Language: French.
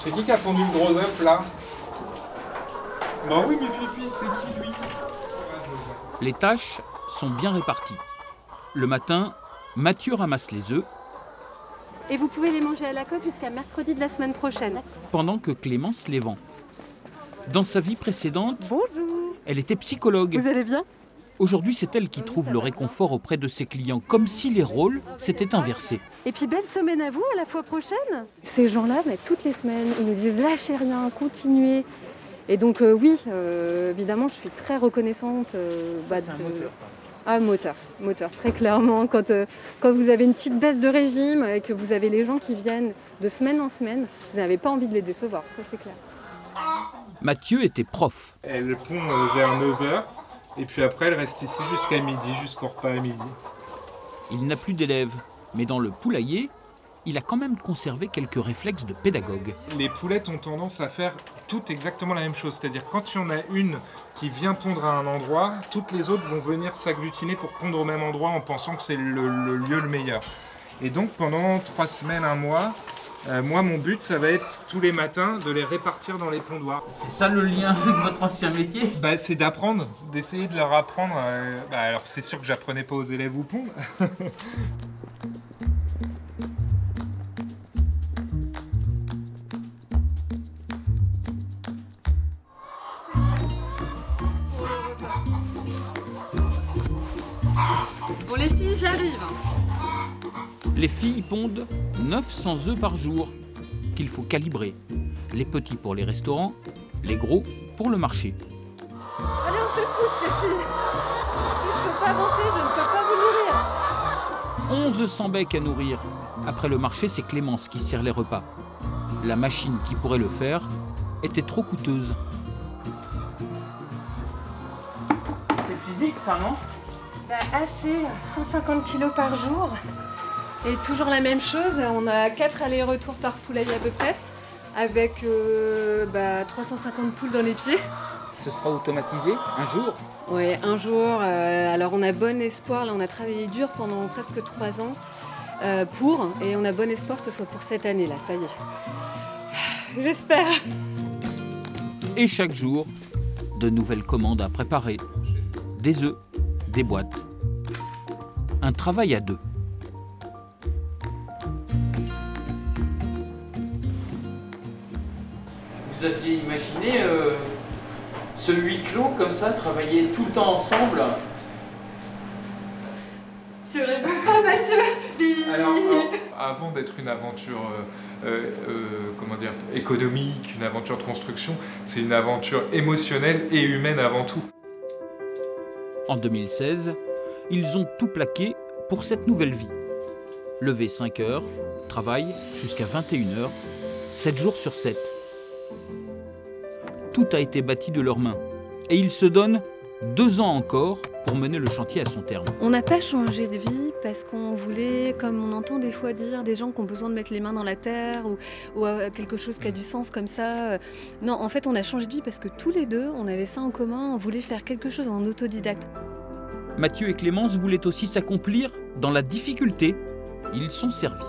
C'est qui a fondu le gros œuf là? Bah oui, mais Fifi, c'est qui lui? Les tâches sont bien réparties. Le matin, Mathieu ramasse les œufs. Et vous pouvez les manger à la coque jusqu'à mercredi de la semaine prochaine. Pendant que Clémence les vend. Dans sa vie précédente, Bonjour. elle était psychologue. Vous allez bien? Aujourd'hui, c'est elle qui trouve le réconfort auprès de ses clients, comme si les rôles s'étaient inversés. Et puis belle semaine à vous, à la fois prochaine. Ces gens-là, mais toutes les semaines, ils nous disent lâchez rien, continuez. Et donc oui, évidemment, je suis très reconnaissante. C'est un moteur. Ah, moteur, très clairement. Quand vous avez une petite baisse de régime et que vous avez les gens qui viennent de semaine en semaine, vous n'avez pas envie de les décevoir, ça c'est clair. Mathieu était prof. Elle pond vers 9h, et puis après elle reste ici jusqu'à midi, jusqu'au repas à midi. Il n'a plus d'élèves, mais dans le poulailler, il a quand même conservé quelques réflexes de pédagogue. Les poulettes ont tendance à faire toutes exactement la même chose. C'est-à-dire quand il y en a une qui vient pondre à un endroit, toutes les autres vont venir s'agglutiner pour pondre au même endroit en pensant que c'est le lieu le meilleur. Et donc pendant 3 semaines, 1 mois, moi mon but ça va être tous les matins de les répartir dans les pondoirs. C'est ça le lien avec votre ancien métier? C'est d'apprendre, d'essayer de leur apprendre. Alors c'est sûr que j'apprenais pas aux élèves où pondre. Bon les filles, j'arrive. Les filles pondent 900 œufs par jour, qu'il faut calibrer. Les petits pour les restaurants, les gros pour le marché. Allez, on se pousse ces filles. Si je peux pas avancer, je ne peux pas vous nourrir. 1100 becs à nourrir. Après le marché, c'est Clémence qui sert les repas. La machine qui pourrait le faire était trop coûteuse. C'est physique ça, non? Assez, 150 kilos par jour. Et toujours la même chose, on a 4 allers-retours par poulailler à peu près, avec 350 poules dans les pieds. Ce sera automatisé un jour? Oui, un jour. Alors on a bon espoir, là on a travaillé dur pendant presque 3 ans et on a bon espoir que ce soit pour cette année là, ça y est. J'espère. Et chaque jour, de nouvelles commandes à préparer. Des œufs, des boîtes. Un travail à 2. Vous aviez imaginé ce huis clos comme ça, travailler tout le temps ensemble? Tu réponds pas Mathieu. Alors, avant d'être une aventure économique, une aventure de construction, c'est une aventure émotionnelle et humaine avant tout. En 2016, ils ont tout plaqué pour cette nouvelle vie. Levé 5 heures, travail jusqu'à 21 heures, 7 jours sur 7. Tout a été bâti de leurs mains. Et ils se donnent 2 ans encore pour mener le chantier à son terme. On n'a pas changé de vie parce qu'on voulait, comme on entend des fois dire, des gens qui ont besoin de mettre les mains dans la terre ou quelque chose qui a du sens comme ça. Non, en fait, on a changé de vie parce que tous les deux, on avait ça en commun, on voulait faire quelque chose en autodidacte. Mathieu et Clémence voulaient aussi s'accomplir dans la difficulté. Ils sont servis.